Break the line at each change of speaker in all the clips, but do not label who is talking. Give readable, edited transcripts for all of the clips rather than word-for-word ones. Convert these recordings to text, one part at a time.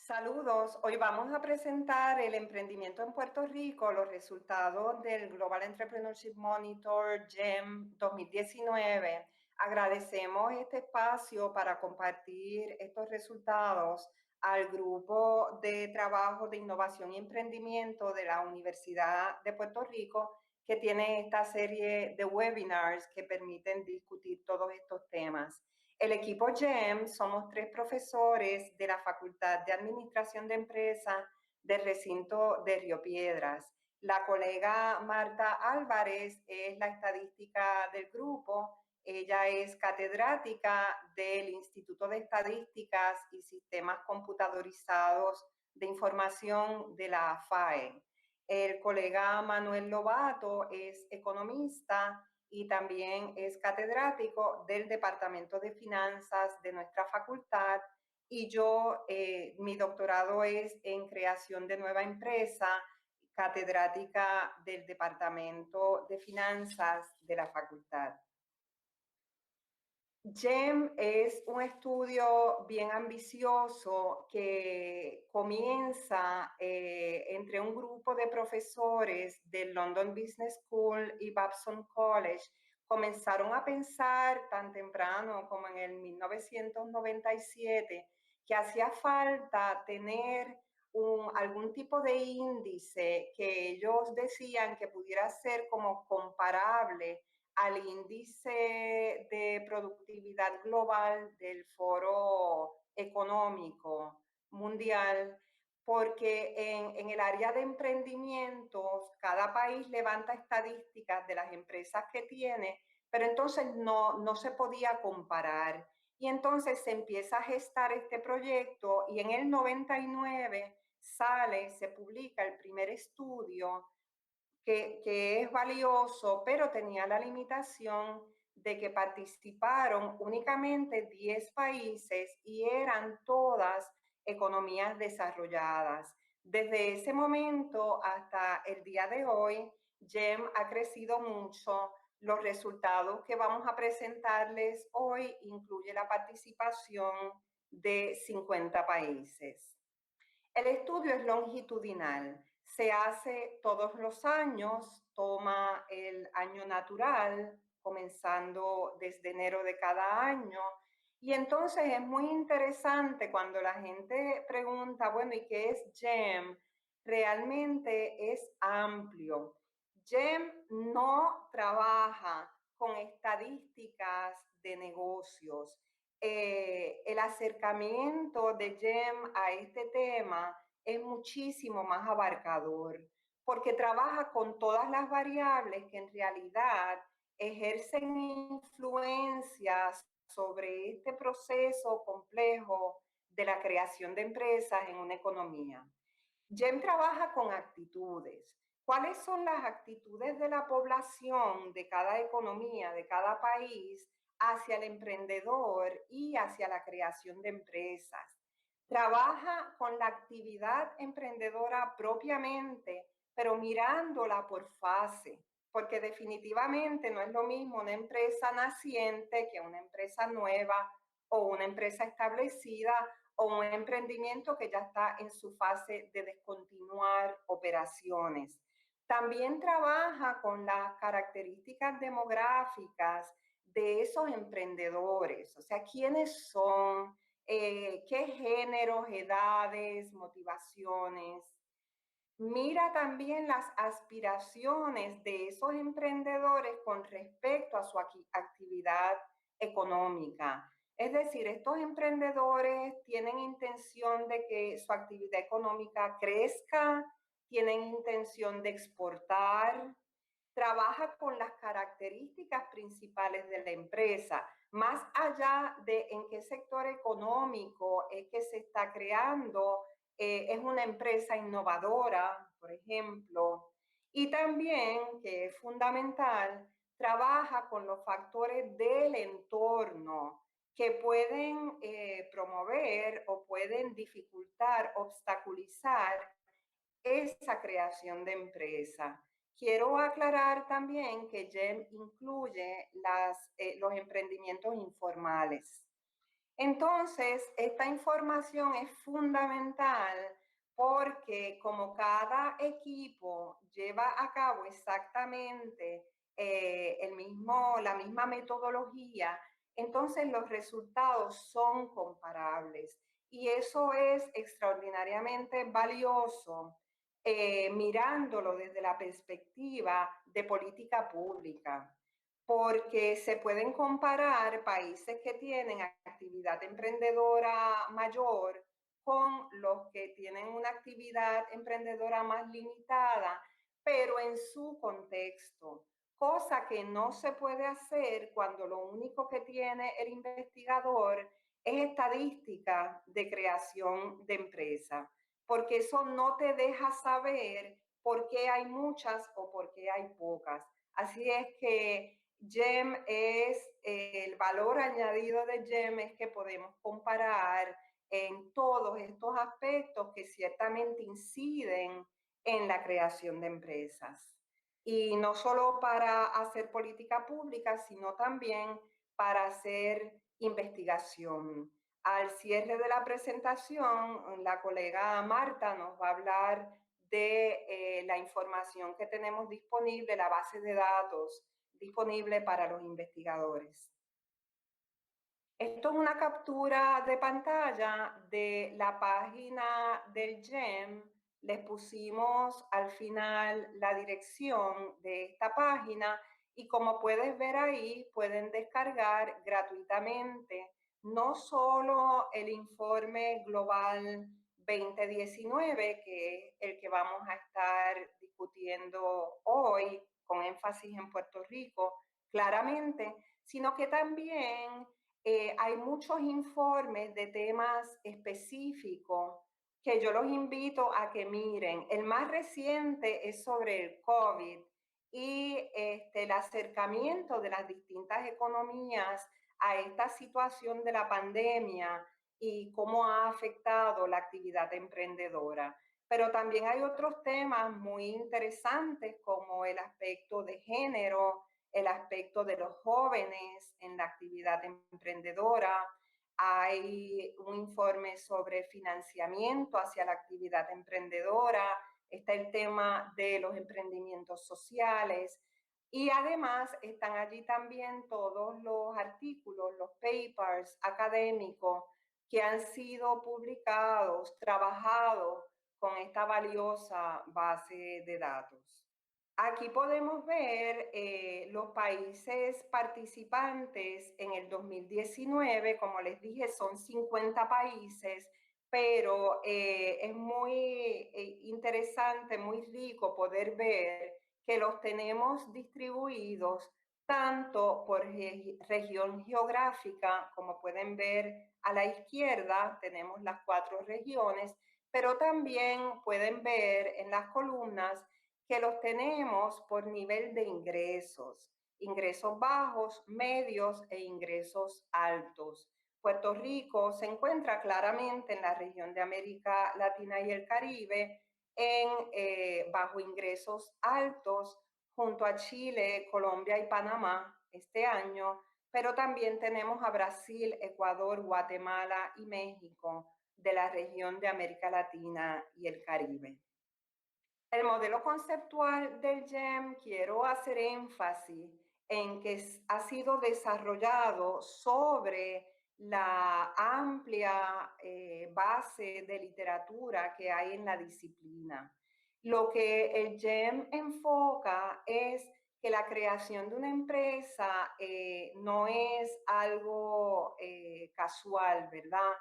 Saludos, hoy vamos a presentar el emprendimiento en Puerto Rico, los resultados del Global Entrepreneurship Monitor GEM 2019. Agradecemos este espacio para compartir estos resultados al grupo de trabajo de innovación y emprendimiento de la Universidad de Puerto Rico, que tiene esta serie de webinars que permiten discutir todos estos temas. El equipo GEM somos 3 profesores de la Facultad de Administración de Empresas del recinto de Río Piedras. La colega Marta Álvarez es la estadística del grupo. Ella es catedrática del Instituto de Estadísticas y Sistemas Computadorizados de Información de la FAE. El colega Manuel Lobato es economista y también es catedrático del Departamento de Finanzas de nuestra facultad, y yo, mi doctorado es en creación de nueva empresa, catedrática del Departamento de Finanzas de la facultad. GEM es un estudio bien ambicioso que comienza entre un grupo de profesores del London Business School y Babson College. Comenzaron a pensar tan temprano como en el 1997 que hacía falta tener algún tipo de índice que ellos decían que pudiera ser como comparable al índice de productividad global del Foro Económico Mundial, porque en el área de emprendimientos cada país levanta estadísticas de las empresas que tiene, pero entonces no se podía comparar. Y entonces se empieza a gestar este proyecto y en el 99 se publica el primer estudio que es valioso, pero tenía la limitación de que participaron únicamente 10 países y eran todas economías desarrolladas. Desde ese momento hasta el día de hoy, GEM ha crecido mucho. Los resultados que vamos a presentarles hoy incluye la participación de 50 países. El estudio es longitudinal, se hace todos los años, toma el año natural, comenzando desde enero de cada año, y entonces es muy interesante cuando la gente pregunta, bueno, ¿y qué es GEM? Realmente es amplio. GEM no trabaja con estadísticas de negocios. El acercamiento de GEM a este tema es muchísimo más abarcador, porque trabaja con todas las variables que en realidad ejercen influencias sobre este proceso complejo de la creación de empresas en una economía. GEM trabaja con actitudes. ¿Cuáles son las actitudes de la población, de cada economía, de cada país, hacia el emprendedor y hacia la creación de empresas? Trabaja con la actividad emprendedora propiamente, pero mirándola por fase, porque definitivamente no es lo mismo una empresa naciente que una empresa nueva o una empresa establecida o un emprendimiento que ya está en su fase de descontinuar operaciones. También trabaja con las características demográficas de esos emprendedores, o sea, quiénes son, qué géneros, edades, motivaciones. Mira también las aspiraciones de esos emprendedores con respecto a su actividad económica. Es decir, estos emprendedores tienen intención de que su actividad económica crezca, tienen intención de exportar, trabaja con las características principales de la empresa, más allá de en qué sector económico es que se está creando. Es una empresa innovadora, por ejemplo, y también, que es fundamental, trabaja con los factores del entorno que pueden promover o pueden dificultar, obstaculizar esa creación de empresa. Quiero aclarar también que GEM incluye los emprendimientos informales. Entonces, esta información es fundamental porque como cada equipo lleva a cabo exactamente la misma metodología, entonces los resultados son comparables. Y eso es extraordinariamente valioso mirándolo desde la perspectiva de política pública, porque se pueden comparar países que tienen actividad emprendedora mayor con los que tienen una actividad emprendedora más limitada, pero en su contexto, cosa que no se puede hacer cuando lo único que tiene el investigador es estadística de creación de empresa, porque eso no te deja saber por qué hay muchas o por qué hay pocas. Así es que GEM es, el valor añadido de GEM es que podemos comparar en todos estos aspectos que ciertamente inciden en la creación de empresas. Y no solo para hacer política pública, sino también para hacer investigación. Al cierre de la presentación, la colega Marta nos va a hablar de la información que tenemos disponible, la base de datos disponible para los investigadores. Esto es una captura de pantalla de la página del GEM. Les pusimos al final la dirección de esta página y como puedes ver ahí, pueden descargar gratuitamente no solo el informe global 2019, que es el que vamos a estar discutiendo hoy con énfasis en Puerto Rico, claramente, sino que también hay muchos informes de temas específicos que yo los invito a que miren. El más reciente es sobre el COVID y el acercamiento de las distintas economías a esta situación de la pandemia y cómo ha afectado la actividad emprendedora. Pero también hay otros temas muy interesantes como el aspecto de género, el aspecto de los jóvenes en la actividad emprendedora. Hay un informe sobre financiamiento hacia la actividad emprendedora. Está el tema de los emprendimientos sociales. Y además están allí también todos los artículos, los papers académicos que han sido publicados, trabajados con esta valiosa base de datos. Aquí podemos ver los países participantes en el 2019, como les dije, son 50 países, pero es muy interesante, muy rico poder ver que los tenemos distribuidos tanto por región geográfica, como pueden ver a la izquierda, tenemos las 4 regiones, pero también pueden ver en las columnas que los tenemos por nivel de ingresos, ingresos bajos, medios e ingresos altos. Puerto Rico se encuentra claramente en la región de América Latina y el Caribe en bajo ingresos altos junto a Chile, Colombia y Panamá este año, pero también tenemos a Brasil, Ecuador, Guatemala y México de la región de América Latina y el Caribe. El modelo conceptual del GEM, quiero hacer énfasis en que ha sido desarrollado sobre la amplia base de literatura que hay en la disciplina. Lo que el GEM enfoca es que la creación de una empresa no es algo casual, ¿verdad?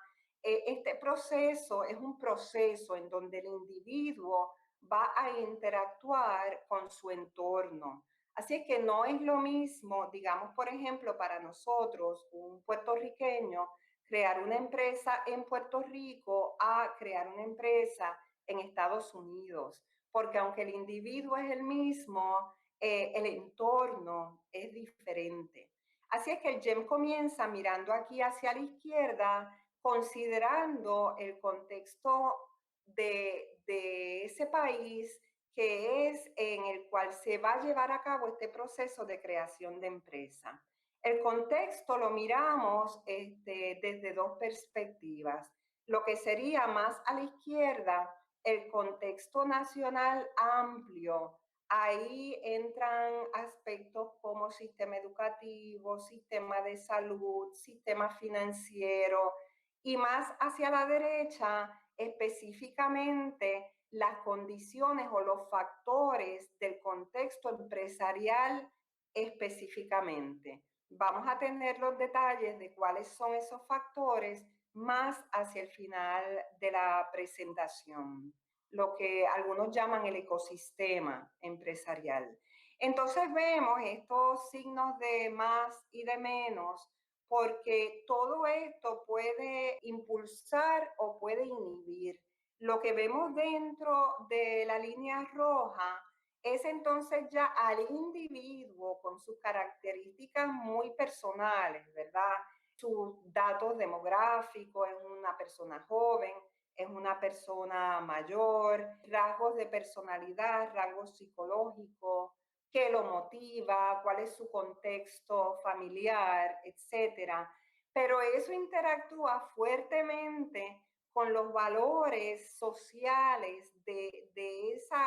Este proceso es un proceso en donde el individuo va a interactuar con su entorno. Así es que no es lo mismo, digamos, por ejemplo, para nosotros, un puertorriqueño, crear una empresa en Puerto Rico a crear una empresa en Estados Unidos, porque aunque el individuo es el mismo, el entorno es diferente. Así es que el GEM comienza mirando aquí hacia la izquierda, considerando el contexto de ese país que es en el cual se va a llevar a cabo este proceso de creación de empresa. El contexto lo miramos desde dos perspectivas. Lo que sería más a la izquierda, el contexto nacional amplio. Ahí entran aspectos como sistema educativo, sistema de salud, sistema financiero, y más hacia la derecha, específicamente las condiciones o los factores del contexto empresarial específicamente. Vamos a tener los detalles de cuáles son esos factores más hacia el final de la presentación, lo que algunos llaman el ecosistema empresarial. Entonces vemos estos signos de más y de menos porque todo esto puede impulsar o puede inhibir. Lo que vemos dentro de la línea roja es entonces ya al individuo con sus características muy personales, ¿verdad? Sus datos demográficos, es una persona joven, es una persona mayor, rasgos de personalidad, rasgos psicológicos, qué lo motiva, cuál es su contexto familiar, etcétera. Pero eso interactúa fuertemente con los valores sociales de esa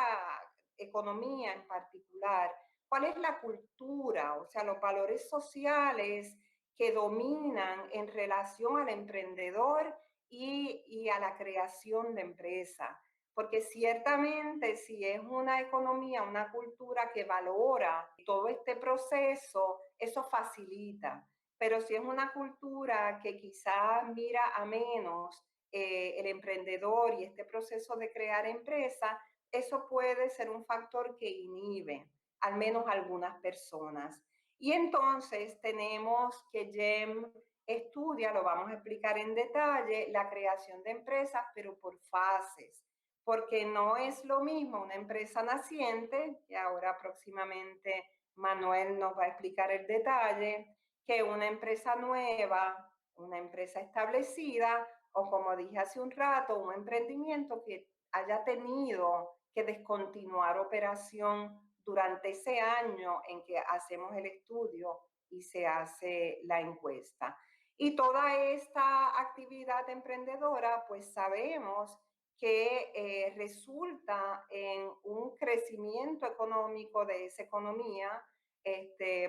economía en particular. ¿Cuál es la cultura? O sea, los valores sociales que dominan en relación al emprendedor y a la creación de empresa. Porque ciertamente si es una economía, una cultura que valora todo este proceso, eso facilita. Pero si es una cultura que quizás mira a menos el emprendedor y este proceso de crear empresa, eso puede ser un factor que inhibe al menos algunas personas. Y entonces tenemos que GEM estudia, lo vamos a explicar en detalle, la creación de empresas, pero por fases, porque no es lo mismo una empresa naciente, que ahora próximamente Manuel nos va a explicar el detalle, que una empresa nueva, una empresa establecida, o como dije hace un rato, un emprendimiento que haya tenido que descontinuar operación durante ese año en que hacemos el estudio y se hace la encuesta. Y toda esta actividad emprendedora, pues sabemos que resulta en un crecimiento económico de esa economía.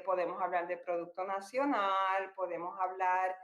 Podemos hablar de Producto Nacional, podemos hablar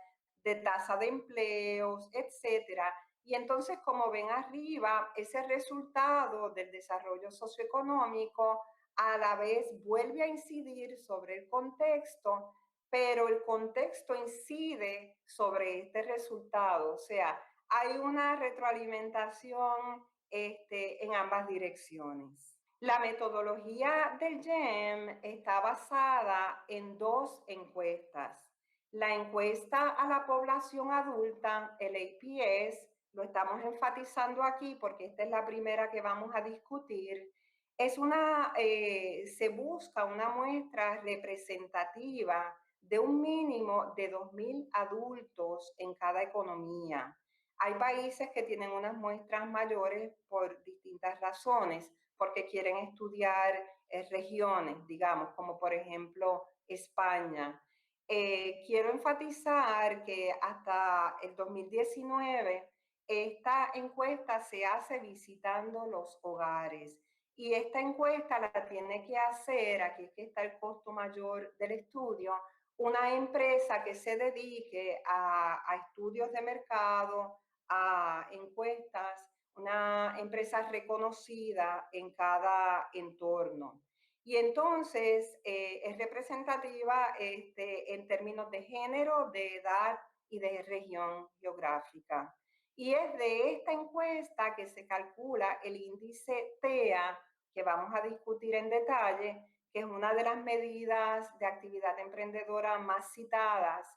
de tasa de empleos, etcétera. Y entonces, como ven arriba, ese resultado del desarrollo socioeconómico a la vez vuelve a incidir sobre el contexto, pero el contexto incide sobre este resultado. O sea, hay una retroalimentación en ambas direcciones. La metodología del GEM está basada en dos encuestas. La encuesta a la población adulta, el APS, lo estamos enfatizando aquí porque esta es la primera que vamos a discutir, se busca una muestra representativa de un mínimo de 2.000 adultos en cada economía. Hay países que tienen unas muestras mayores por distintas razones, porque quieren estudiar regiones, digamos, como por ejemplo España. Quiero enfatizar que hasta el 2019 esta encuesta se hace visitando los hogares. Y esta encuesta la tiene que hacer, aquí es que está el costo mayor del estudio, una empresa que se dedique a estudios de mercado, a encuestas, una empresa reconocida en cada entorno. Y entonces es representativa en términos de género, de edad y de región geográfica. Y es de esta encuesta que se calcula el índice TEA, que vamos a discutir en detalle, que es una de las medidas de actividad emprendedora más citadas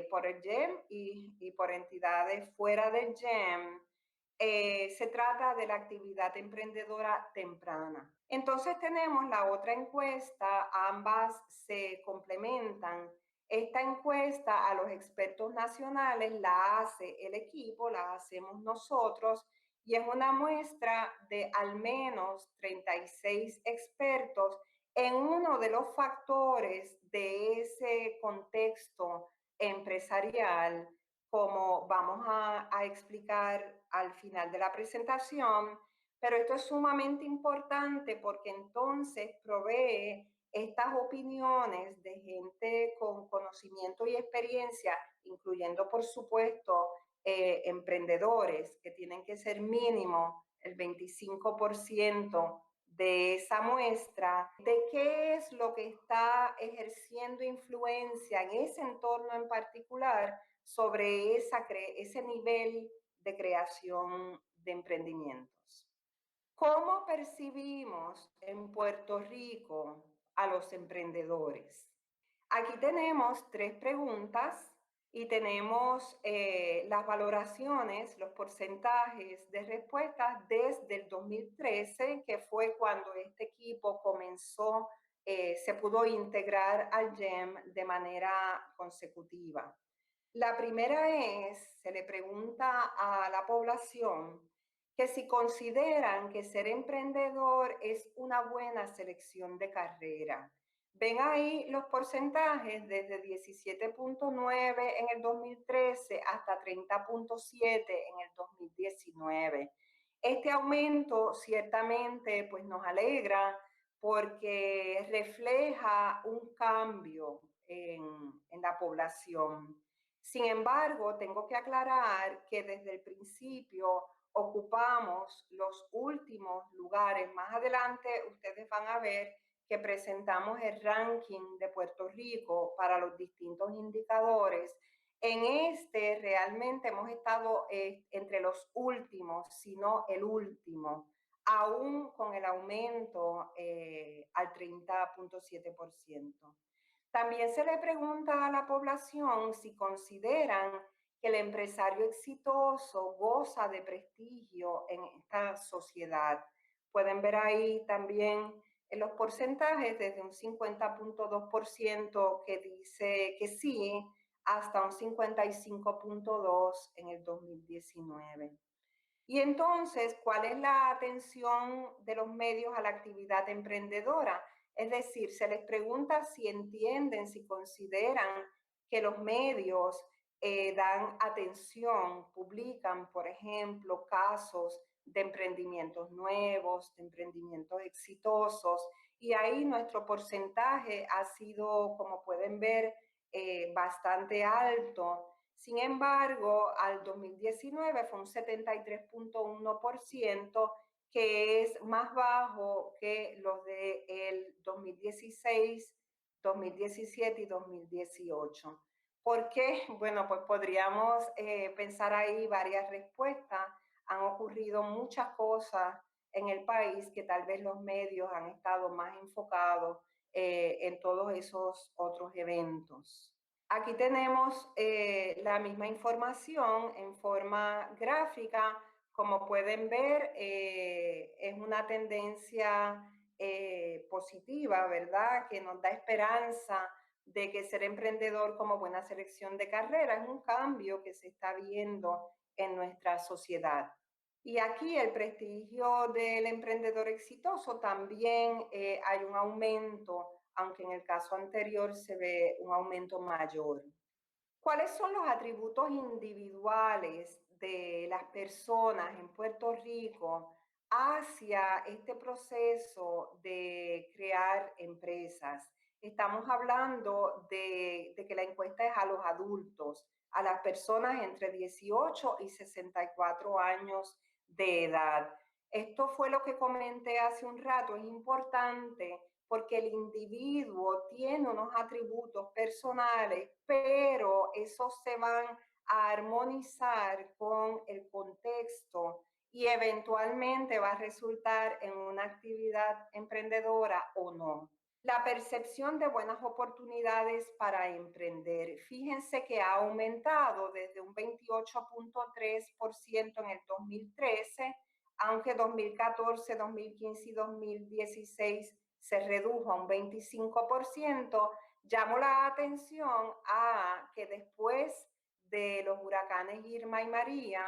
por el GEM y por entidades fuera del GEM. Se trata de la actividad emprendedora temprana. Entonces tenemos la otra encuesta, ambas se complementan. Esta encuesta a los expertos nacionales la hace el equipo, la hacemos nosotros, y es una muestra de al menos 36 expertos en uno de los factores de ese contexto empresarial, como vamos a explicar al final de la presentación, pero esto es sumamente importante porque entonces provee estas opiniones de gente con conocimiento y experiencia, incluyendo, por supuesto, emprendedores, que tienen que ser mínimo el 25% de esa muestra, de qué es lo que está ejerciendo influencia en ese entorno en particular sobre ese nivel de creación de emprendimientos. ¿Cómo percibimos en Puerto Rico a los emprendedores? Aquí tenemos 3 preguntas y tenemos las valoraciones, los porcentajes de respuestas desde el 2013, que fue cuando este equipo comenzó, se pudo integrar al GEM de manera consecutiva. La primera es, se le pregunta a la población que si consideran que ser emprendedor es una buena selección de carrera. Ven ahí los porcentajes desde 17.9 en el 2013 hasta 30.7 en el 2019. Este aumento ciertamente pues nos alegra porque refleja un cambio en la población. Sin embargo, tengo que aclarar que desde el principio ocupamos los últimos lugares. Más adelante ustedes van a ver que presentamos el ranking de Puerto Rico para los distintos indicadores. En este realmente hemos estado entre los últimos, si no el último, aún con el aumento al 30.7%. También se le pregunta a la población si consideran que el empresario exitoso goza de prestigio en esta sociedad. Pueden ver ahí también en los porcentajes desde un 50.2% que dice que sí, hasta un 55.2% en el 2019. Y entonces, ¿cuál es la atención de los medios a la actividad emprendedora? Es decir, se les pregunta si entienden, si consideran que los medios dan atención, publican, por ejemplo, casos de emprendimientos nuevos, de emprendimientos exitosos, y ahí nuestro porcentaje ha sido, como pueden ver, bastante alto. Sin embargo, al 2019 fue un 73.1%, que es más bajo que los del 2016, 2017 y 2018. ¿Por qué? Bueno, pues podríamos pensar ahí varias respuestas. Han ocurrido muchas cosas en el país que tal vez los medios han estado más enfocados en todos esos otros eventos. Aquí tenemos la misma información en forma gráfica. Como pueden ver, es una tendencia positiva, ¿verdad? Que nos da esperanza de que ser emprendedor como buena selección de carrera es un cambio que se está viendo en nuestra sociedad. Y aquí el prestigio del emprendedor exitoso también hay un aumento, aunque en el caso anterior se ve un aumento mayor. ¿Cuáles son los atributos individuales de las personas en Puerto Rico hacia este proceso de crear empresas? Estamos hablando de que la encuesta es a los adultos, a las personas entre 18 y 64 años de edad. Esto fue lo que comenté hace un rato, es importante porque el individuo tiene unos atributos personales, pero esos se van a armonizar con el contexto y eventualmente va a resultar en una actividad emprendedora o no. La percepción de buenas oportunidades para emprender. Fíjense que ha aumentado desde un 28.3% en el 2013, aunque 2014, 2015 y 2016 se redujo a un 25%. Llamó la atención a que después de los huracanes Irma y María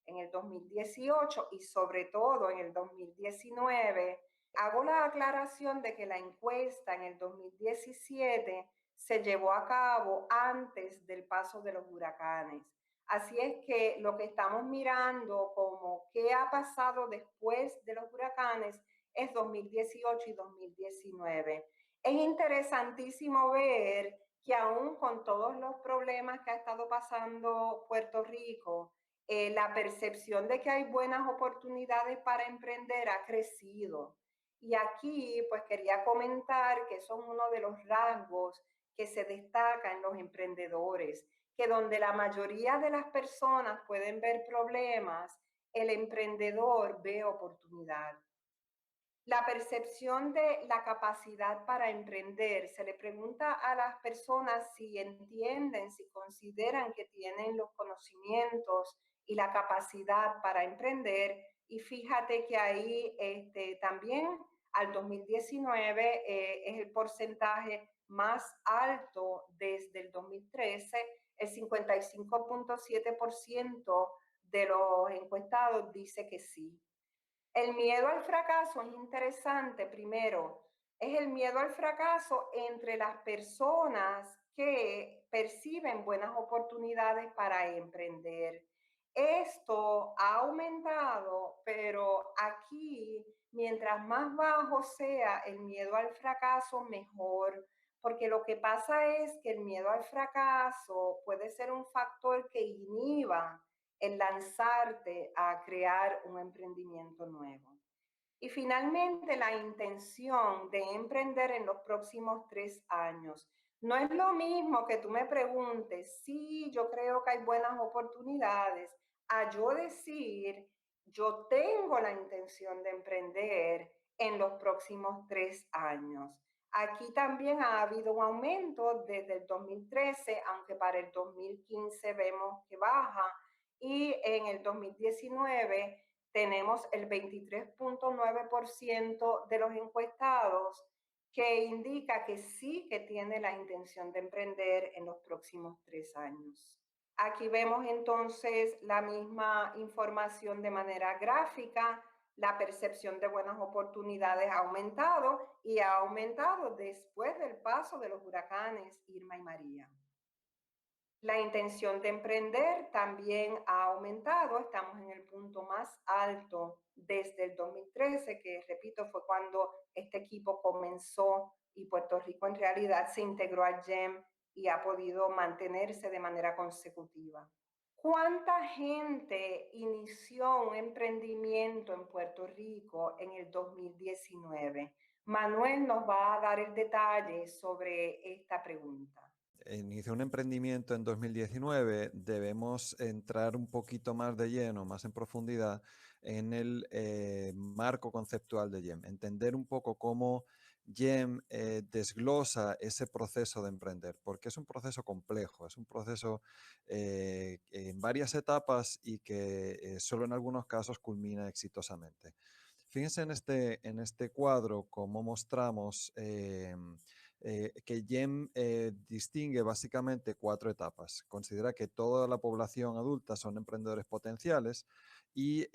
en el 2018 y sobre todo en el 2019, Hago la aclaración de que la encuesta en el 2017 se llevó a cabo antes del paso de los huracanes. Así es que lo que estamos mirando como qué ha pasado después de los huracanes es 2018 y 2019. Es interesantísimo ver que aún con todos los problemas que ha estado pasando Puerto Rico, la percepción de que hay buenas oportunidades para emprender ha crecido. Y aquí, pues quería comentar que son uno de los rasgos que se destaca en los emprendedores, que donde la mayoría de las personas pueden ver problemas, el emprendedor ve oportunidad. La percepción de la capacidad para emprender. Se le pregunta a las personas si entienden, si consideran que tienen los conocimientos y la capacidad para emprender. Y fíjate que ahí también al 2019 es el porcentaje más alto desde el 2013. El 55.7% de los encuestados dice que sí. El miedo al fracaso es interesante. Primero, es el miedo al fracaso entre las personas que perciben buenas oportunidades para emprender. Esto ha aumentado, pero aquí, mientras más bajo sea el miedo al fracaso, mejor, porque lo que pasa es que el miedo al fracaso puede ser un factor que inhiba el lanzarte a crear un emprendimiento nuevo. Y finalmente, la intención de emprender en los próximos 3 años. No es lo mismo que tú me preguntes, sí, yo creo que hay buenas oportunidades, a yo decir, yo tengo la intención de emprender en los próximos 3 años. Aquí también ha habido un aumento desde el 2013, aunque para el 2015 vemos que baja, y en el 2019 tenemos el 23.9% de los encuestados que indica que sí que tiene la intención de emprender en los próximos 3 años. Aquí vemos entonces la misma información de manera gráfica. La percepción de buenas oportunidades ha aumentado y ha aumentado después del paso de los huracanes Irma y María. La intención de emprender también ha aumentado. Estamos en el punto más alto desde el 2013, que repito, fue cuando este equipo comenzó y Puerto Rico en realidad se integró al GEM y ha podido mantenerse de manera consecutiva. ¿Cuánta gente inició un emprendimiento en Puerto Rico en el 2019? Manuel nos va a dar el detalle sobre esta pregunta.
Inició un emprendimiento en 2019, debemos entrar un poquito más de lleno, más en profundidad en el marco conceptual de GEM, entender un poco cómo GEM desglosa ese proceso de emprender, porque es un proceso complejo, es un proceso en varias etapas y que solo en algunos casos culmina exitosamente. Fíjense en este cuadro cómo mostramos que GEM distingue básicamente 4 etapas. Considera que toda la población adulta son emprendedores potenciales y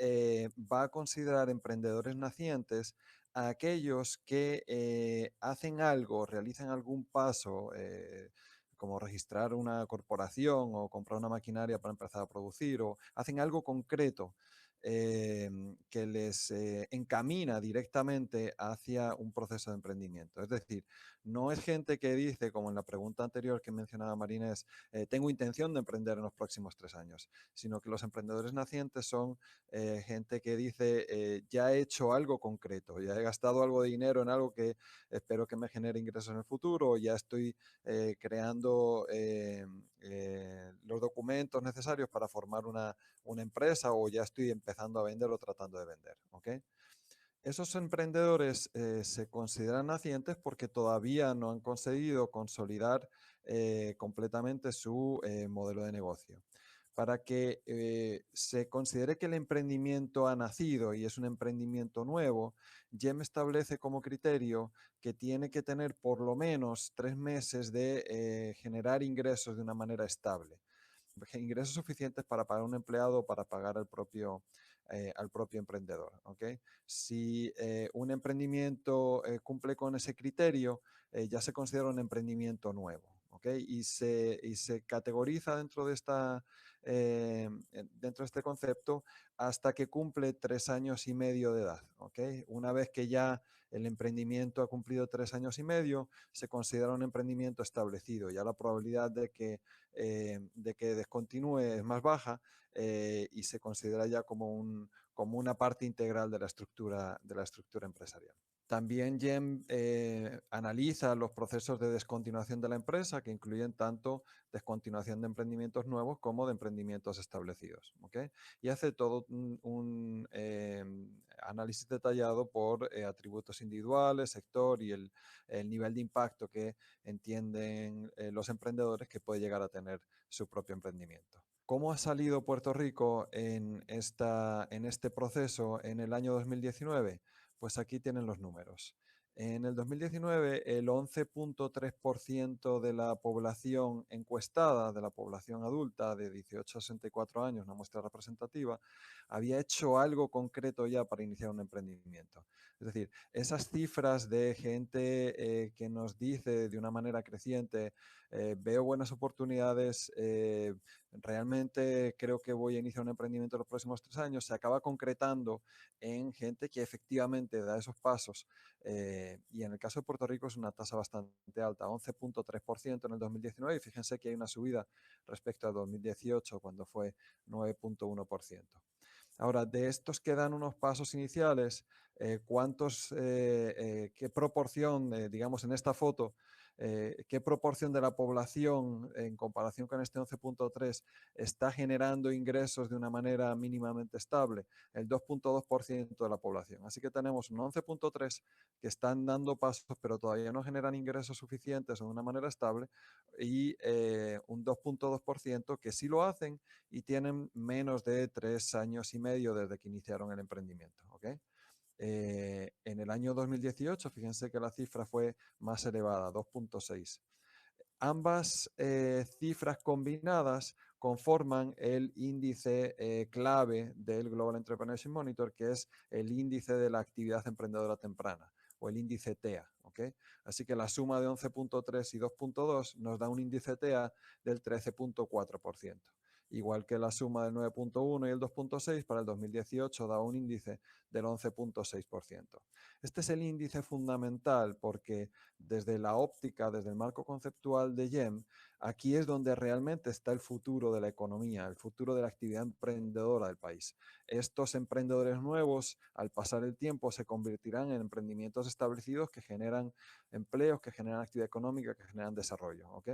va a considerar emprendedores nacientes a aquellos que hacen algo, realizan algún paso, como registrar una corporación o comprar una maquinaria para empezar a producir, o hacen algo concreto que les encamina directamente hacia un proceso de emprendimiento. Es decir, no es gente que dice, como en la pregunta anterior que mencionaba Marínez, tengo intención de emprender en los próximos 3 años, sino que los emprendedores nacientes son gente que dice, ya he hecho algo concreto, ya he gastado algo de dinero en algo que espero que me genere ingresos en el futuro, o ya estoy creando los documentos necesarios para formar una empresa, o ya estoy empezando a vender o tratando de vender. ¿Ok? Esos emprendedores se consideran nacientes porque todavía no han conseguido consolidar completamente su modelo de negocio. Para que se considere que el emprendimiento ha nacido y es un emprendimiento nuevo, GEM establece como criterio que tiene que tener por lo menos 3 meses de generar ingresos de una manera estable, ingresos suficientes para pagar un empleado o para pagar al propio emprendedor. ¿Ok? Si un emprendimiento cumple con ese criterio, ya se considera un emprendimiento nuevo. ¿Ok? Y se categoriza dentro de este concepto hasta que cumple 3 años y medio de edad. ¿Ok? Una vez que ya el emprendimiento ha cumplido 3 años y medio, se considera un emprendimiento establecido. Ya la probabilidad de que descontinúe es más baja, y se considera ya como una parte integral de la estructura empresarial. También GEM analiza los procesos de descontinuación de la empresa, que incluyen tanto descontinuación de emprendimientos nuevos como de emprendimientos establecidos. ¿Ok? Y hace todo un análisis detallado por atributos individuales, sector y el nivel de impacto que entienden los emprendedores que puede llegar a tener su propio emprendimiento. ¿Cómo ha salido Puerto Rico en este proceso en el año 2019? Pues aquí tienen los números. En el 2019, el 11.3% de la población encuestada, de la población adulta de 18 a 64 años, una muestra representativa, había hecho algo concreto ya para iniciar un emprendimiento. Es decir, esas cifras de gente que nos dice de una manera creciente, veo buenas oportunidades, realmente creo que voy a iniciar un emprendimiento en los próximos 3 años, se acaba concretando en gente que efectivamente da esos pasos. Y en el caso de Puerto Rico es una tasa bastante alta, 11.3% en el 2019, y fíjense que hay una subida respecto a 2018, cuando fue 9.1%. Ahora, de estos que dan unos pasos iniciales, ¿qué proporción, digamos en esta foto, qué proporción de la población en comparación con este 11.3 está generando ingresos de una manera mínimamente estable? El 2.2% de la población. Así que tenemos un 11.3 que están dando pasos, pero todavía no generan ingresos suficientes o de una manera estable, y un 2.2% que sí lo hacen y tienen menos de 3 años y medio desde que iniciaron el emprendimiento. ¿Ok? En el año 2018, fíjense que la cifra fue más elevada, 2.6. Ambas cifras combinadas conforman el índice clave del Global Entrepreneurship Monitor, que es el índice de la actividad emprendedora temprana, o el índice TEA. ¿Okay? Así que la suma de 11.3 y 2.2 nos da un índice TEA del 13.4%. Igual que la suma del 9.1 y el 2.6 para el 2018 da un índice del 11.6%. Este es el índice fundamental porque desde la óptica, desde el marco conceptual de GEM, aquí es donde realmente está el futuro de la economía, el futuro de la actividad emprendedora del país. Estos emprendedores nuevos, al pasar el tiempo, se convertirán en emprendimientos establecidos que generan empleos, que generan actividad económica, que generan desarrollo. ¿Ok?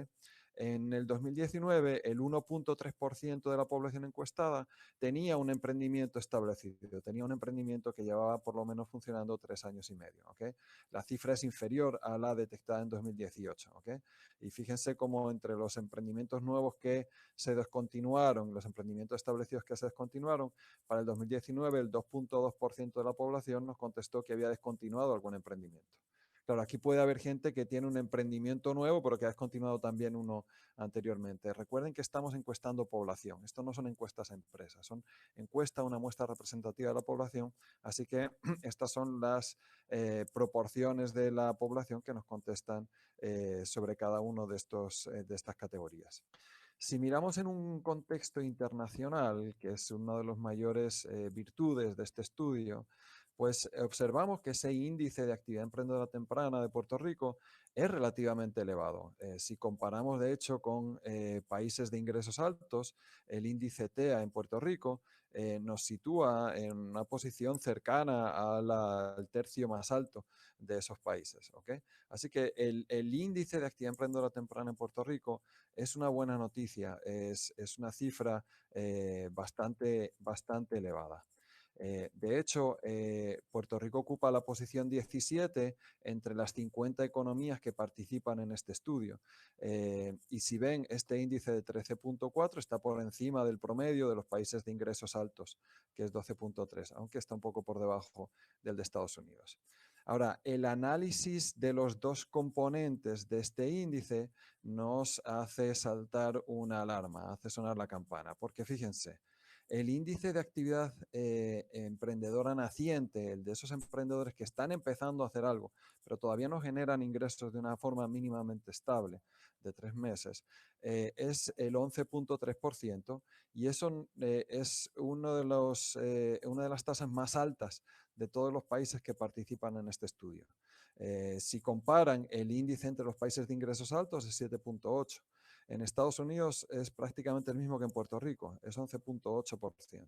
En el 2019, el 1.3% de la población encuestada tenía un emprendimiento establecido, tenía un emprendimiento que llevaba por lo menos funcionando 3 años y medio. ¿Okay? La cifra es inferior a la detectada en 2018. ¿Okay? Y fíjense cómo entre los emprendimientos nuevos que se descontinuaron, los emprendimientos establecidos que se descontinuaron, para el 2019 el 2.2% de la población nos contestó que había descontinuado algún emprendimiento. Claro, aquí puede haber gente que tiene un emprendimiento nuevo, pero que ha descontinuado también uno anteriormente. Recuerden que estamos encuestando población. Esto no son encuestas a empresas, son encuesta a una muestra representativa de la población. Así que estas son las proporciones de la población que nos contestan sobre cada uno de estas categorías. Si miramos en un contexto internacional, que es una de las mayores virtudes de este estudio, pues observamos que ese índice de actividad emprendedora temprana de Puerto Rico es relativamente elevado. Si comparamos, de hecho, con países de ingresos altos, el índice TEA en Puerto Rico nos sitúa en una posición cercana al tercio más alto de esos países. ¿Okay? Así que el índice de actividad emprendedora temprana en Puerto Rico es una buena noticia, es una cifra bastante elevada. De hecho, Puerto Rico ocupa la posición 17 entre las 50 economías que participan en este estudio. Y si ven, este índice de 13.4 está por encima del promedio de los países de ingresos altos, que es 12.3, aunque está un poco por debajo del de Estados Unidos. Ahora, el análisis de los dos componentes de este índice nos hace saltar una alarma, hace sonar la campana, porque fíjense, el índice de actividad emprendedora naciente, el de esos emprendedores que están empezando a hacer algo, pero todavía no generan ingresos de una forma mínimamente estable de 3 meses, es el 11,3% y eso es una de las tasas más altas de todos los países que participan en este estudio. Si comparan, el índice entre los países de ingresos altos es 7,8. En Estados Unidos es prácticamente el mismo que en Puerto Rico, es 11,8%.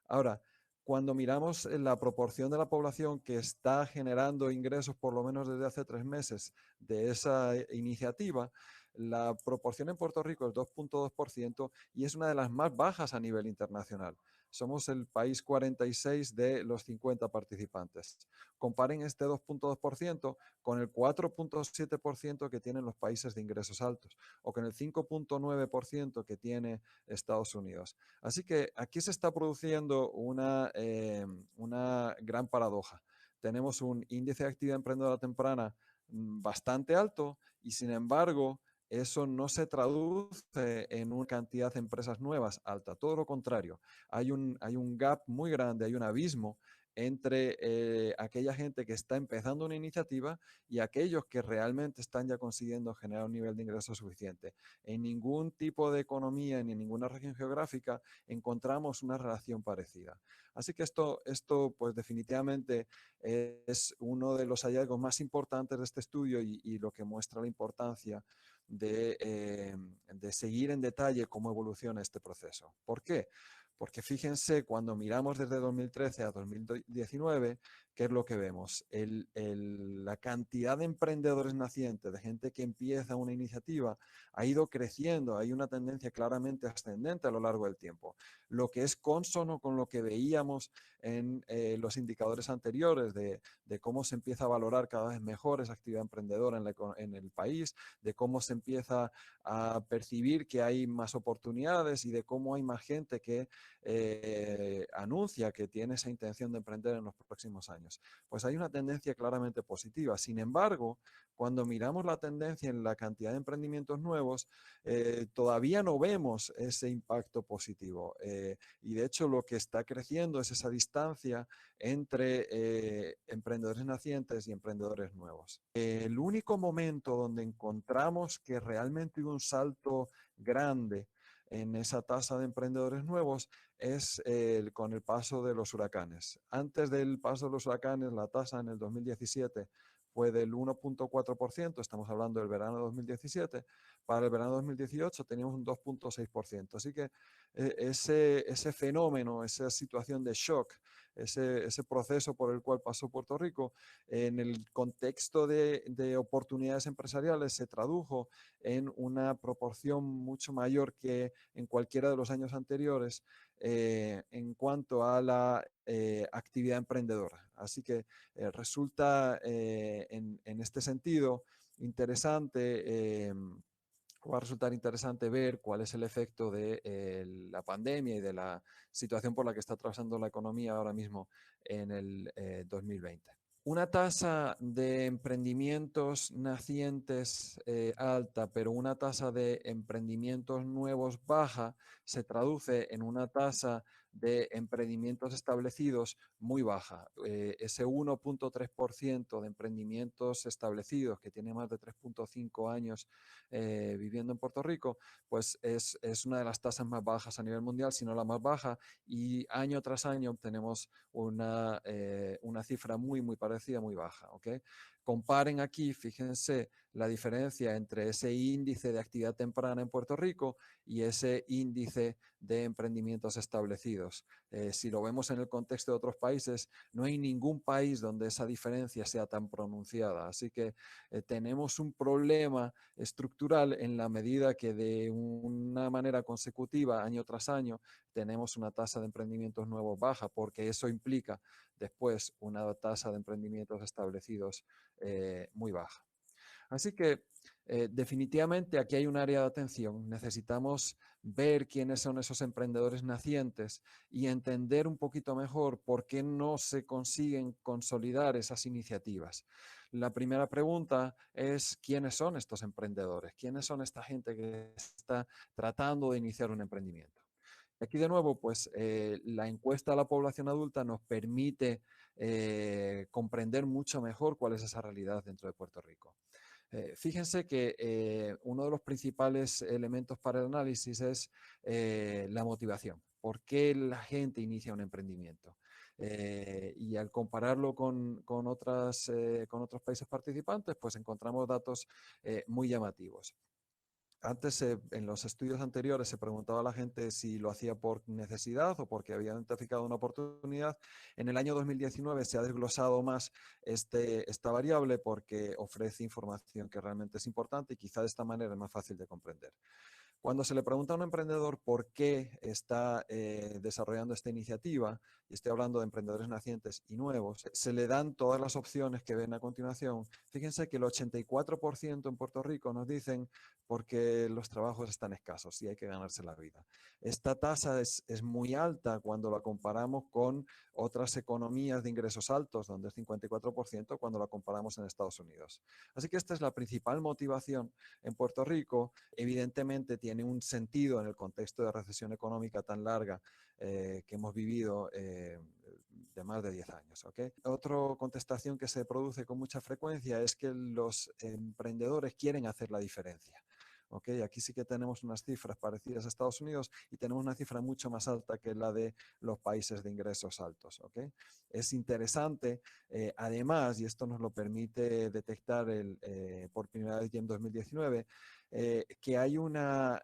Ahora, cuando miramos la proporción de la población que está generando ingresos por lo menos desde hace 3 meses de esa iniciativa, la proporción en Puerto Rico es 2,2% y es una de las más bajas a nivel internacional. Somos el país 46 de los 50 participantes. Comparen este 2,2% con el 4,7% que tienen los países de ingresos altos o con el 5,9% que tiene Estados Unidos. Así que aquí se está produciendo una gran paradoja. Tenemos un índice de actividad emprendedora temprana bastante alto y sin embargo eso no se traduce en una cantidad de empresas nuevas alta. Todo lo contrario, hay un gap muy grande, hay un abismo entre aquella gente que está empezando una iniciativa y aquellos que realmente están ya consiguiendo generar un nivel de ingreso suficiente. En ningún tipo de economía ni en ninguna región geográfica encontramos una relación parecida. Así que esto pues definitivamente es uno de los hallazgos más importantes de este estudio y lo que muestra la importancia de seguir en detalle cómo evoluciona este proceso. ¿Por qué? Porque fíjense, cuando miramos desde 2013 a 2019, ¿qué es lo que vemos? La cantidad de emprendedores nacientes, de gente que empieza una iniciativa, ha ido creciendo, hay una tendencia claramente ascendente a lo largo del tiempo, lo que es consono con lo que veíamos en los indicadores anteriores de cómo se empieza a valorar cada vez mejor esa actividad emprendedora en el país, de cómo se empieza a percibir que hay más oportunidades y de cómo hay más gente que anuncia que tiene esa intención de emprender en los próximos años. Pues hay una tendencia claramente positiva. Sin embargo, cuando miramos la tendencia en la cantidad de emprendimientos nuevos, todavía no vemos ese impacto positivo. Y de hecho lo que está creciendo es esa distancia entre emprendedores nacientes y emprendedores nuevos. El único momento donde encontramos que realmente hubo un salto grande en esa tasa de emprendedores nuevos es con el paso de los huracanes. Antes del paso de los huracanes, la tasa en el 2017 fue del 1,4%, estamos hablando del verano de 2017, para el verano de 2018 teníamos un 2,6%. Así que ese fenómeno, esa situación de shock, ese proceso por el cual pasó Puerto Rico, en el contexto de oportunidades empresariales se tradujo en una proporción mucho mayor que en cualquiera de los años anteriores en cuanto a la actividad emprendedora. Así que resulta en este sentido interesante. Va a resultar interesante ver cuál es el efecto de la pandemia y de la situación por la que está atravesando la economía ahora mismo en el 2020. Una tasa de emprendimientos nacientes alta, pero una tasa de emprendimientos nuevos baja, se traduce en una tasa de emprendimientos establecidos muy baja. Ese 1,3% de emprendimientos establecidos que tiene más de 3,5 años viviendo en Puerto Rico, pues es una de las tasas más bajas a nivel mundial, si no la más baja, y año tras año obtenemos una cifra muy, muy parecida, muy baja. ¿Okay? Comparen aquí, fíjense la diferencia entre ese índice de actividad temprana en Puerto Rico y ese índice de emprendimientos establecidos. Si lo vemos en el contexto de otros países, no hay ningún país donde esa diferencia sea tan pronunciada. Así que tenemos un problema estructural en la medida que de una manera consecutiva, año tras año, tenemos una tasa de emprendimientos nuevos baja, porque eso implica después una tasa de emprendimientos establecidos muy baja. Así que definitivamente aquí hay un área de atención. Necesitamos ver quiénes son esos emprendedores nacientes y entender un poquito mejor por qué no se consiguen consolidar esas iniciativas. La primera pregunta es quiénes son estos emprendedores, quiénes son esta gente que está tratando de iniciar un emprendimiento. Aquí de nuevo, pues la encuesta a la población adulta nos permite comprender mucho mejor cuál es esa realidad dentro de Puerto Rico. Fíjense que uno de los principales elementos para el análisis es la motivación. ¿Por qué la gente inicia un emprendimiento? Y al compararlo con otros países participantes, pues encontramos datos muy llamativos. Antes, en los estudios anteriores, se preguntaba a la gente si lo hacía por necesidad o porque había identificado una oportunidad. En el año 2019 se ha desglosado más esta variable porque ofrece información que realmente es importante y quizá de esta manera es más fácil de comprender. Cuando se le pregunta a un emprendedor por qué está desarrollando esta iniciativa, y estoy hablando de emprendedores nacientes y nuevos, se le dan todas las opciones que ven a continuación. Fíjense que el 84% en Puerto Rico nos dicen porque los trabajos están escasos y hay que ganarse la vida. Esta tasa es muy alta cuando la comparamos con otras economías de ingresos altos, donde es 54% cuando la comparamos en Estados Unidos. Así que esta es la principal motivación en Puerto Rico. Evidentemente tiene un sentido en el contexto de recesión económica tan larga que hemos vivido de más de 10 años. ¿Okay? Otra contestación que se produce con mucha frecuencia es que los emprendedores quieren hacer la diferencia. Okay, aquí sí que tenemos unas cifras parecidas a Estados Unidos y tenemos una cifra mucho más alta que la de los países de ingresos altos. Okay. Es interesante, además, y esto nos lo permite detectar por primera vez ya en 2019, que hay una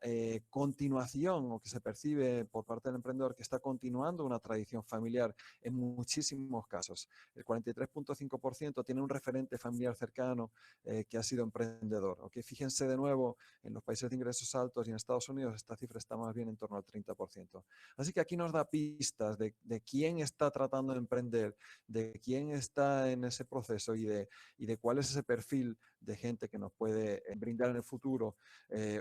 continuación o que se percibe por parte del emprendedor que está continuando una tradición familiar en muchísimos casos. El 43.5% tiene un referente familiar cercano que ha sido emprendedor. ¿Okay? Fíjense de nuevo, en los países de ingresos altos y en Estados Unidos esta cifra está más bien en torno al 30%. Así que aquí nos da pistas de quién está tratando de emprender, de quién está en ese proceso y de cuál es ese perfil de gente que nos puede brindar en el futuro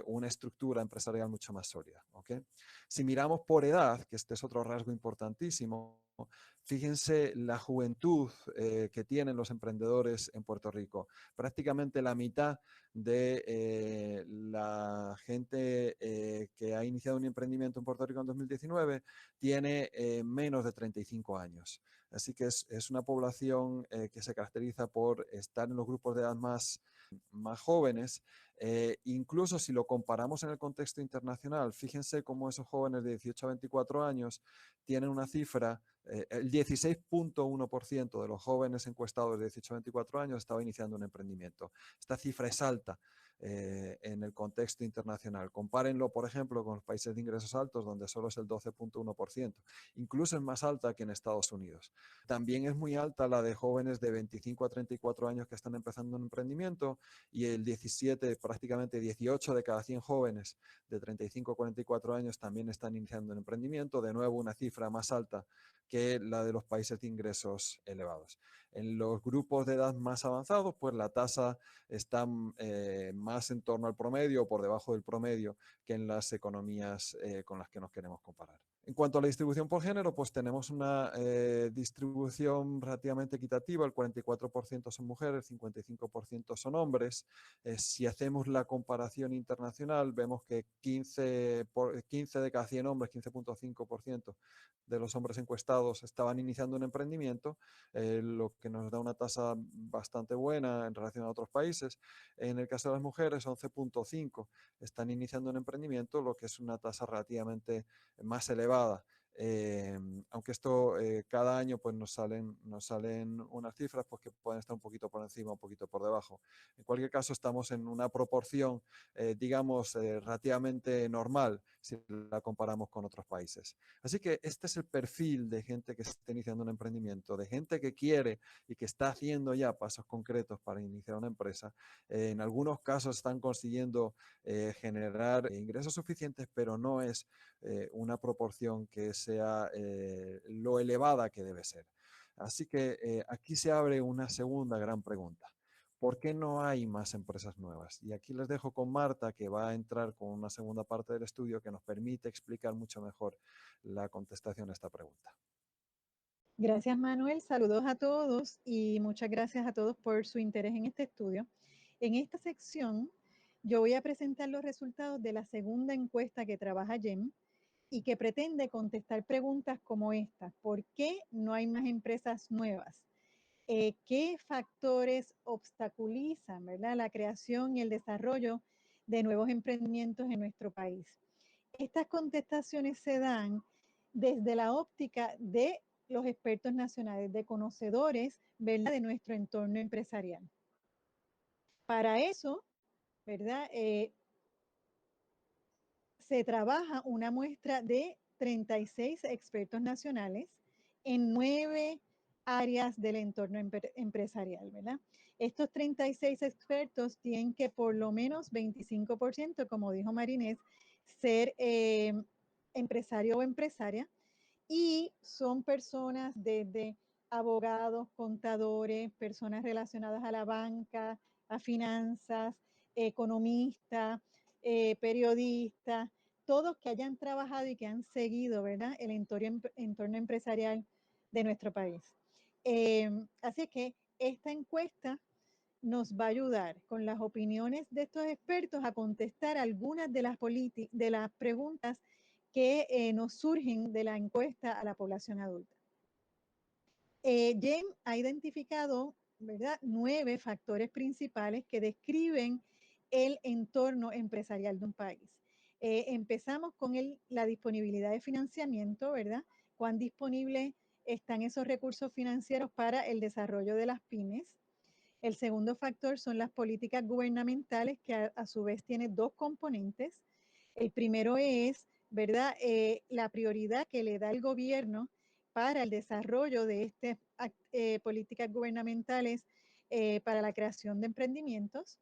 una estructura empresarial mucho más sólida. ¿Okay? Si miramos por edad, que este es otro rasgo importantísimo, fíjense la juventud que tienen los emprendedores en Puerto Rico. Prácticamente la mitad de la gente que ha iniciado un emprendimiento en Puerto Rico en 2019 tiene menos de 35 años. Así que es una población que se caracteriza por estar en los grupos de edad más jóvenes. Incluso si lo comparamos en el contexto internacional, fíjense cómo esos jóvenes de 18 a 24 años tienen una cifra, el 16.1% de los jóvenes encuestados de 18 a 24 años estaba iniciando un emprendimiento. Esta cifra es alta en el contexto internacional. Compárenlo, por ejemplo, con los países de ingresos altos, donde solo es el 12.1%. Incluso es más alta que en Estados Unidos. También es muy alta la de jóvenes de 25 a 34 años que están empezando un emprendimiento y el 17, prácticamente 18 de cada 100 jóvenes de 35 a 44 años también están iniciando un emprendimiento. De nuevo, una cifra más alta que la de los países de ingresos elevados. En los grupos de edad más avanzados, pues la tasa está más en torno al promedio o por debajo del promedio que en las economías con las que nos queremos comparar. En cuanto a la distribución por género, pues tenemos una distribución relativamente equitativa, el 44% son mujeres, el 55% son hombres. Si hacemos la comparación internacional, vemos que 15 de cada 100 hombres, 15.5% de los hombres encuestados estaban iniciando un emprendimiento, lo que nos da una tasa bastante buena en relación a otros países. En el caso de las mujeres, 11.5 están iniciando un emprendimiento, lo que es una tasa relativamente más elevada. Aunque esto cada año pues nos salen unas cifras pues, que pueden estar un poquito por encima, un poquito por debajo. En cualquier caso, estamos en una proporción, digamos, relativamente normal si la comparamos con otros países. Así que este es el perfil de gente que está iniciando un emprendimiento, de gente que quiere y que está haciendo ya pasos concretos para iniciar una empresa. En algunos casos están consiguiendo generar ingresos suficientes, pero no es una proporción que sea lo elevada que debe ser. Así que aquí se abre una segunda gran pregunta. ¿Por qué no hay más empresas nuevas? Y aquí les dejo con Marta, que va a entrar con una segunda parte del estudio que nos permite explicar mucho mejor la contestación a esta pregunta.
Gracias, Manuel. Saludos a todos y muchas gracias a todos por su interés en este estudio. En esta sección, yo voy a presentar los resultados de la segunda encuesta que trabaja GEM y que pretende contestar preguntas como esta. ¿Por qué no hay más empresas nuevas? ¿Qué factores obstaculizan, ¿verdad?, la creación y el desarrollo de nuevos emprendimientos en nuestro país? Estas contestaciones se dan desde la óptica de los expertos nacionales, de conocedores, ¿verdad?, de nuestro entorno empresarial. Para eso, ¿verdad?, se trabaja una muestra de 36 expertos nacionales en 9 áreas del entorno empresarial, ¿verdad? Estos 36 expertos tienen que por lo menos 25%, como dijo Marinés, ser empresario o empresaria, y son personas desde abogados, contadores, personas relacionadas a la banca, a finanzas, economistas, periodistas, todos que hayan trabajado y que han seguido, ¿verdad?, el entorno empresarial de nuestro país. Así que esta encuesta nos va a ayudar con las opiniones de estos expertos a contestar algunas de las preguntas que nos surgen de la encuesta a la población adulta. JEM ha identificado, ¿verdad?, 9 factores principales que describen el entorno empresarial de un país. Empezamos con la disponibilidad de financiamiento, ¿verdad? Cuán disponibles están esos recursos financieros para el desarrollo de las pymes. El segundo factor son las políticas gubernamentales, que a su vez tiene 2 componentes. El primero es, ¿verdad?, la prioridad que le da el gobierno para el desarrollo de estas políticas gubernamentales para la creación de emprendimientos.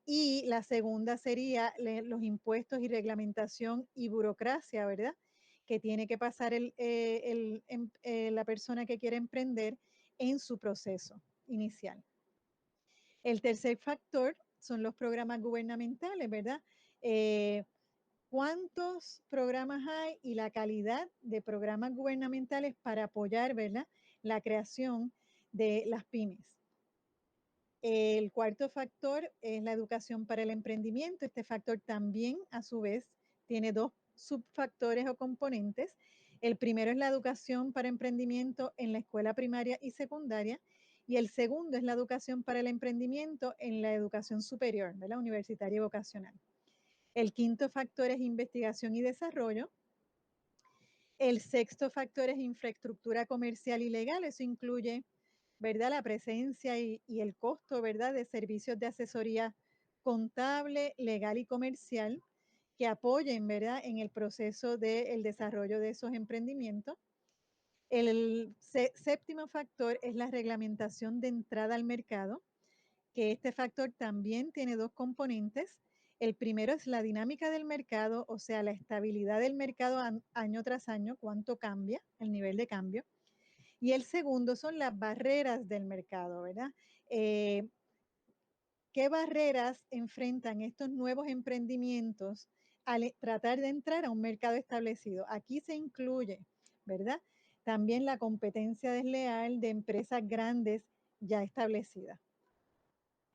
Y la segunda sería los impuestos y reglamentación y burocracia, ¿verdad?, que tiene que pasar la persona que quiere emprender en su proceso inicial. El tercer factor son los programas gubernamentales, ¿verdad? ¿Cuántos programas hay y la calidad de programas gubernamentales para apoyar, ¿verdad?, la creación de las pymes? El cuarto factor es la educación para el emprendimiento. Este factor también, a su vez, tiene 2 subfactores o componentes. El primero es la educación para emprendimiento en la escuela primaria y secundaria, y el segundo es la educación para el emprendimiento en la educación superior, ¿verdad?, universitaria y vocacional. El quinto factor es investigación y desarrollo. El sexto factor es infraestructura comercial y legal. Eso incluye, ¿verdad?, la presencia y el costo, ¿verdad?, de servicios de asesoría contable, legal y comercial que apoyen, ¿verdad?, en el proceso del desarrollo de esos emprendimientos. El séptimo factor es la reglamentación de entrada al mercado, que este factor también tiene 2 componentes. El primero es la dinámica del mercado, o sea, la estabilidad del mercado año tras año, cuánto cambia, el nivel de cambio. Y el segundo son las barreras del mercado, ¿verdad? ¿Qué barreras enfrentan estos nuevos emprendimientos al tratar de entrar a un mercado establecido? Aquí se incluye, ¿verdad?, también la competencia desleal de empresas grandes ya establecidas.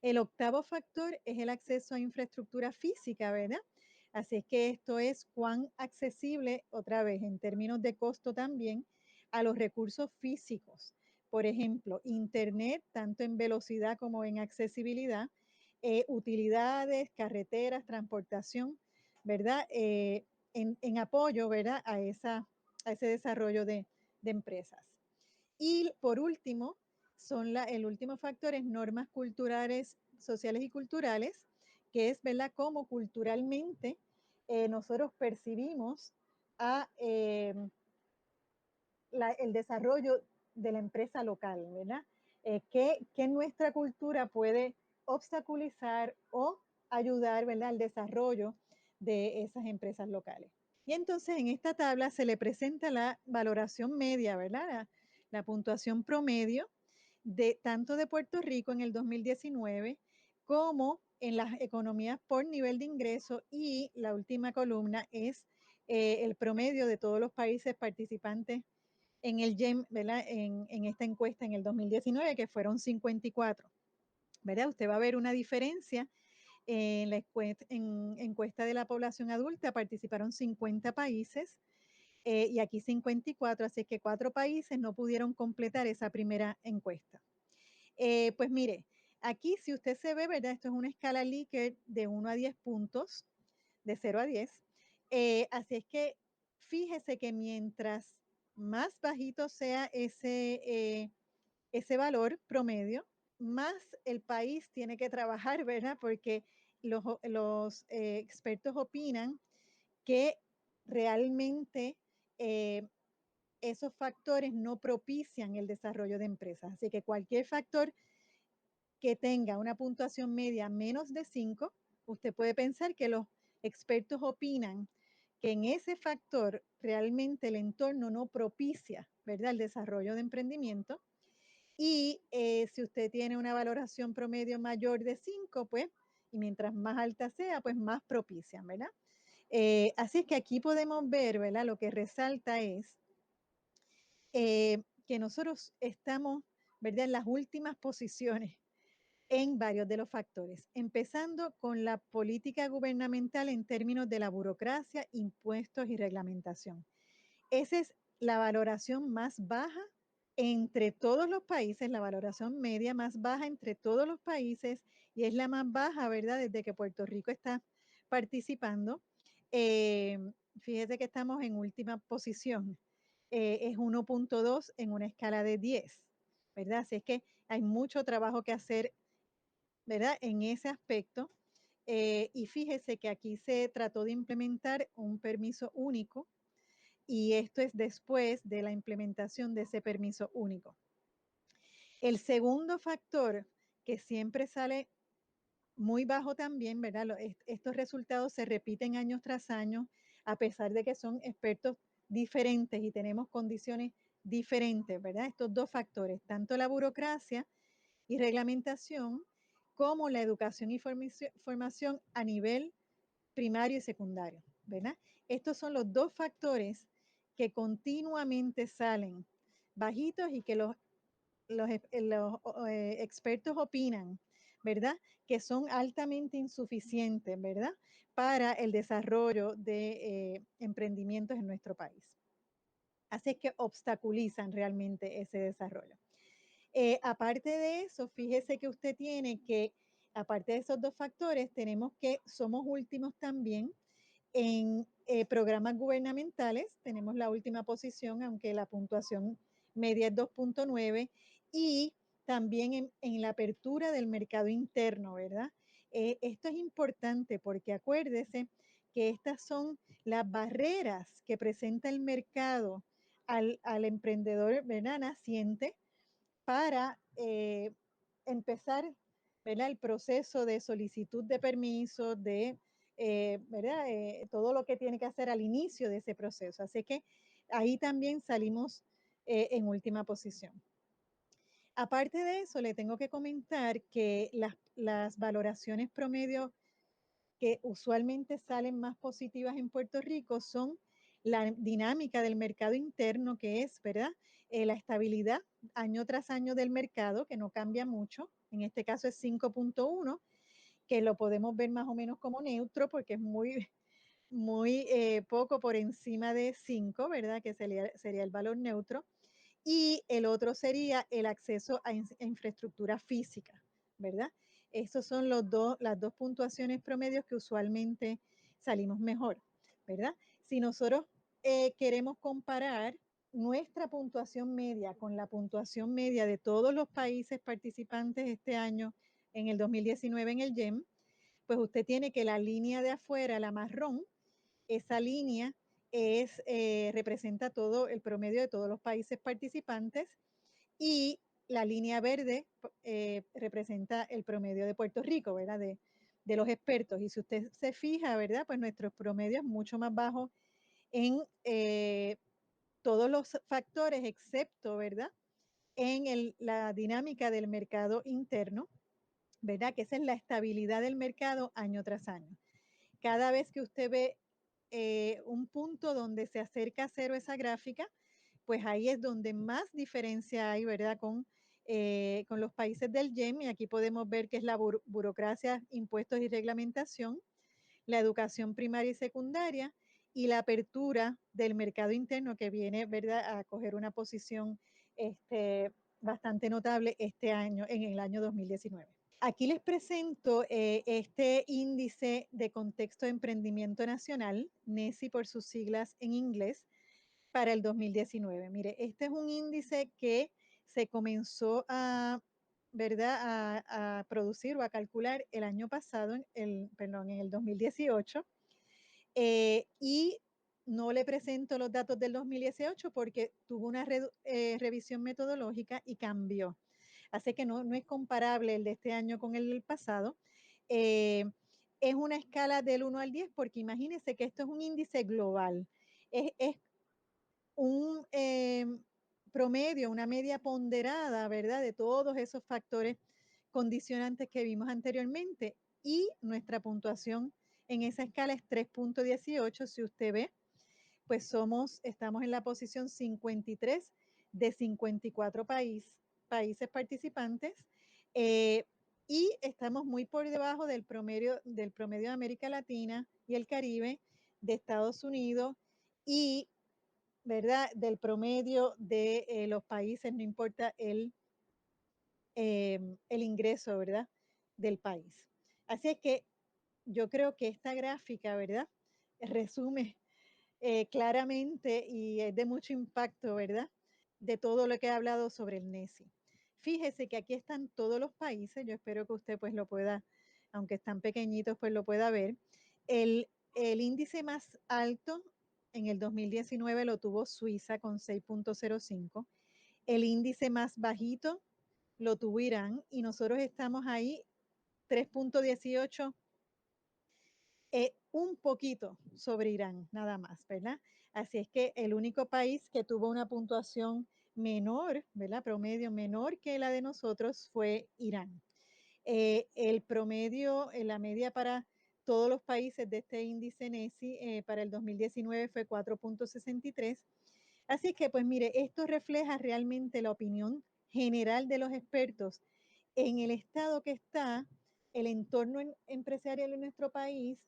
El octavo factor es el acceso a infraestructura física, ¿verdad? Así es que esto es cuán accesible, otra vez, en términos de costo también, a los recursos físicos. Por ejemplo, Internet, tanto en velocidad como en accesibilidad, utilidades, carreteras, transportación, ¿verdad? En apoyo, ¿verdad?, a ese desarrollo de empresas. Y por último, el último factor es normas culturales, sociales y culturales, que es, ¿verdad?, cómo culturalmente nosotros percibimos el desarrollo de la empresa local, ¿verdad? ¿Qué nuestra cultura puede obstaculizar o ayudar, ¿verdad?, al desarrollo de esas empresas locales? Y entonces en esta tabla se le presenta la valoración media, ¿verdad?, la puntuación promedio tanto de Puerto Rico en el 2019 como en las economías por nivel de ingreso, y la última columna es el promedio de todos los países participantes en el GEM, ¿verdad?, en esta encuesta en el 2019, que fueron 54, ¿verdad? Usted va a ver una diferencia. En la encuesta de la población adulta participaron 50 países, y aquí 54, así que 4 países no pudieron completar esa primera encuesta. Pues mire, aquí si usted se ve, ¿verdad? Esto es una escala Likert de 1 a 10 puntos, de 0 a 10. Así es que fíjese que mientras más bajito sea ese valor promedio, más el país tiene que trabajar, ¿verdad? Porque los expertos opinan que realmente esos factores no propician el desarrollo de empresas. Así que cualquier factor que tenga una puntuación media menos de 5, usted puede pensar que los expertos opinan que en ese factor realmente el entorno no propicia, ¿verdad?, el desarrollo de emprendimiento. Y si usted tiene una valoración promedio mayor de 5, pues, y mientras más alta sea, pues más propician, ¿verdad? Así es que aquí podemos ver, ¿verdad? Lo que resalta es que nosotros estamos, ¿verdad?, en las últimas posiciones en varios de los factores, empezando con la política gubernamental en términos de la burocracia, impuestos y reglamentación. Esa es la valoración más baja entre todos los países, la valoración media más baja entre todos los países y es la más baja, ¿verdad?, desde que Puerto Rico está participando. Fíjese que estamos en última posición. Es 1.2 en una escala de 10, ¿verdad? Así es que hay mucho trabajo que hacer, ¿verdad?, en ese aspecto. Y fíjese que aquí se trató de implementar un permiso único y esto es después de la implementación de ese permiso único. El segundo factor que siempre sale muy bajo también, ¿verdad? Estos resultados se repiten año tras año, a pesar de que son expertos diferentes y tenemos condiciones diferentes, ¿verdad? Estos dos factores, tanto la burocracia y reglamentación como la educación y formación a nivel primario y secundario, ¿verdad? Estos son los dos factores que continuamente salen bajitos y que los expertos opinan, ¿verdad?, que son altamente insuficientes, ¿verdad?, para el desarrollo de emprendimientos en nuestro país. Así es que obstaculizan realmente ese desarrollo. Aparte de eso, fíjese que usted tiene que, aparte de esos dos factores, tenemos que somos últimos también en programas gubernamentales. Tenemos la última posición, aunque la puntuación media es 2.9, y también en la apertura del mercado interno, ¿verdad? Esto es importante porque acuérdese que estas son las barreras que presenta el mercado al emprendedor, ¿verdad?, naciente, para empezar, ¿verdad?, el proceso de solicitud de permiso, de ¿verdad?, todo lo que tiene que hacer al inicio de ese proceso. Así que ahí también salimos en última posición. Aparte de eso, le tengo que comentar que las valoraciones promedio que usualmente salen más positivas en Puerto Rico son la dinámica del mercado interno, que es, ¿verdad?, la estabilidad año tras año del mercado, que no cambia mucho. En este caso es 5.1, que lo podemos ver más o menos como neutro porque es muy poco por encima de 5, ¿verdad?, que sería el valor neutro. Y el otro sería el acceso a infraestructura física, ¿verdad? Esas son las dos puntuaciones promedios que usualmente salimos mejor, ¿verdad? Si nosotros queremos comparar nuestra puntuación media con la puntuación media de todos los países participantes este año, en el 2019 en el GEM, pues usted tiene que la línea de afuera, la marrón, esa línea representa todo el promedio de todos los países participantes y la línea verde representa el promedio de Puerto Rico, ¿verdad?, de los expertos. Y si usted se fija, ¿verdad?, pues nuestros promedios mucho más bajos en todos los factores, excepto, ¿verdad?, en la dinámica del mercado interno, ¿verdad?, que esa es la estabilidad del mercado año tras año. Cada vez que usted ve un punto donde se acerca a cero esa gráfica, pues ahí es donde más diferencia hay, ¿verdad?, con los países del GEM. Y aquí podemos ver que es la burocracia, impuestos y reglamentación, la educación primaria y secundaria y la apertura del mercado interno que viene, ¿verdad?, a coger una posición bastante notable este año, en el año 2019. Aquí les presento este índice de contexto de emprendimiento nacional, NESI por sus siglas en inglés, para el 2019. Mire, este es un índice que se comenzó ¿verdad?, a producir o a calcular el año pasado, en el 2018, y no le presento los datos del 2018 porque tuvo una revisión metodológica y cambió. Así que no es comparable el de este año con el del pasado. Es una escala del 1 al 10 porque imagínense que esto es un índice global. Es un promedio, una media ponderada, ¿verdad?, de todos esos factores condicionantes que vimos anteriormente, y nuestra puntuación en esa escala es 3.18. Si usted ve, pues estamos en la posición 53 de 54 países participantes, y estamos muy por debajo del promedio de América Latina y el Caribe, de Estados Unidos y, ¿verdad?, del promedio de los países, no importa el ingreso, ¿verdad?, del país. Así es que yo creo que esta gráfica, ¿verdad?, resume claramente y es de mucho impacto, ¿verdad?, de todo lo que he hablado sobre el NESI. Fíjese que aquí están todos los países, yo espero que usted pues lo pueda, aunque están pequeñitos, pues lo pueda ver. El índice más alto en el 2019 lo tuvo Suiza con 6.05. El índice más bajito lo tuvo Irán y nosotros estamos ahí 3.18, un poquito sobre Irán, nada más, ¿verdad? Así es que el único país que tuvo una puntuación menor, ¿verdad?, promedio menor que la de nosotros fue Irán. El promedio, la media para todos los países de este índice NESI para el 2019 fue 4.63. Así que, pues mire, esto refleja realmente la opinión general de los expertos en el estado que está el entorno empresarial en nuestro país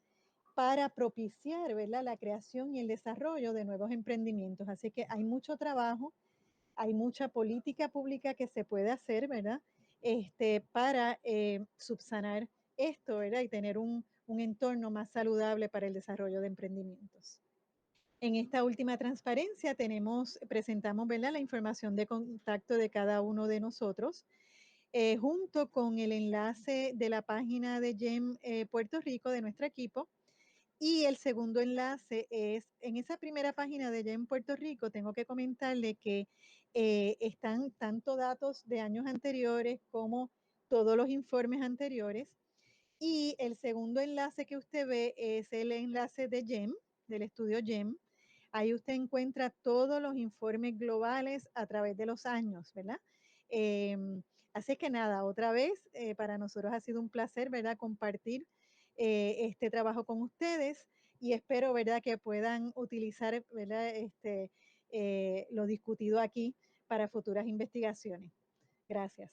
para propiciar, ¿verdad?, la creación y el desarrollo de nuevos emprendimientos. Así que hay mucho trabajo, hay mucha política pública que se puede hacer, ¿verdad?, para subsanar esto, ¿verdad?, y tener un entorno más saludable para el desarrollo de emprendimientos. En esta última transparencia presentamos, ¿verdad?, la información de contacto de cada uno de nosotros, junto con el enlace de la página de GEM Puerto Rico de nuestro equipo. Y el segundo enlace es, en esa primera página de GEM Puerto Rico, tengo que comentarle que están tanto datos de años anteriores como todos los informes anteriores. Y el segundo enlace que usted ve es el enlace de GEM, del estudio GEM. Ahí usted encuentra todos los informes globales a través de los años, ¿verdad? Así que nada, otra vez, para nosotros ha sido un placer, ¿verdad?, compartir este trabajo con ustedes, y espero, ¿verdad?, que puedan utilizar, ¿verdad?, lo discutido aquí para futuras investigaciones. Gracias.